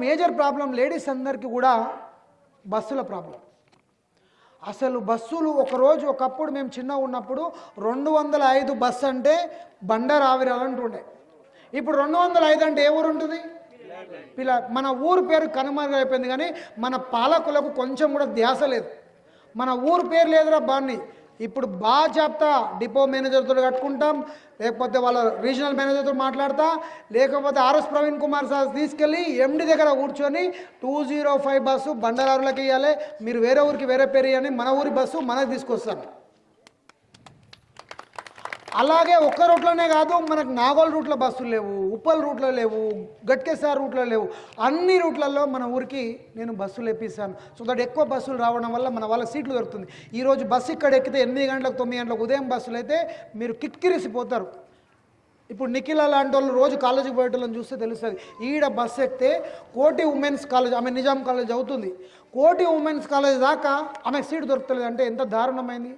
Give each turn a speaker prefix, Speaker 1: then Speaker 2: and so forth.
Speaker 1: Major problem ladies అందరికీ కూడా బస్సుల ప్రాబ్లం. అసలు బస్సులు ఒకప్పుడు మేము చిన్నగా ఉన్నప్పుడు 205 బస్సు అంటే బండరావిరాలు అంటుండే. ఇప్పుడు 205 అంటే ఏ ఊరు ఉంటుంది? మన ఊరు పేరు కనుమరుగైపోయింది, కానీ మన పాలకులకు కొంచెం కూడా ధ్యాస లేదు. మన ఊరు పేరు లేదురా బాన్ని. ఇప్పుడు బాగా చెప్తా, డిపో మేనేజర్తో కట్టుకుంటాం, లేకపోతే వాళ్ళ రీజనల్ మేనేజర్తో మాట్లాడతా, లేకపోతే ఆర్ఎస్ ప్రవీణ్ కుమార్ సార్ తీసుకెళ్ళి ఎండి దగ్గర కూర్చొని 205 బస్సు బండరారులకు ఇవ్వాలి, మీరు వేరే ఊరికి వేరే పేరు ఇవ్వని, మన ఊరి బస్సు మనకు తీసుకొస్తాను. అలాగే ఒక్క రూట్లోనే కాదు, మనకు నాగోల్ రూట్లో బస్సులు లేవు, ఉప్పల్ రూట్లో లేవు, గట్కేసార్ రూట్లో లేవు, అన్ని రూట్లలో మన ఊరికి నేను బస్సులు ఎప్పిస్తాను. సో దట్ ఎక్కువ బస్సులు రావడం వల్ల మన వాళ్ళ సీట్లు దొరుకుతుంది. ఈరోజు బస్సు ఇక్కడ ఎక్కితే 8 గంటలకు 9 గంటలకు ఉదయం బస్సులు అయితే మీరు కిక్కిరిసిపోతారు. ఇప్పుడు నిఖిల లాంటి వాళ్ళు రోజు కాలేజీకి పోయేటోళ్ళని చూస్తే తెలుస్తుంది. ఈడ బస్సు ఎక్కితే కోటి ఉమెన్స్ కాలేజ్, ఆమె నిజాం కాలేజ్ అవుతుంది, కోటి ఉమెన్స్ కాలేజ్ దాకా ఆమెకు సీటు దొరుకుతలేదు అంటే ఎంత దారుణమైంది.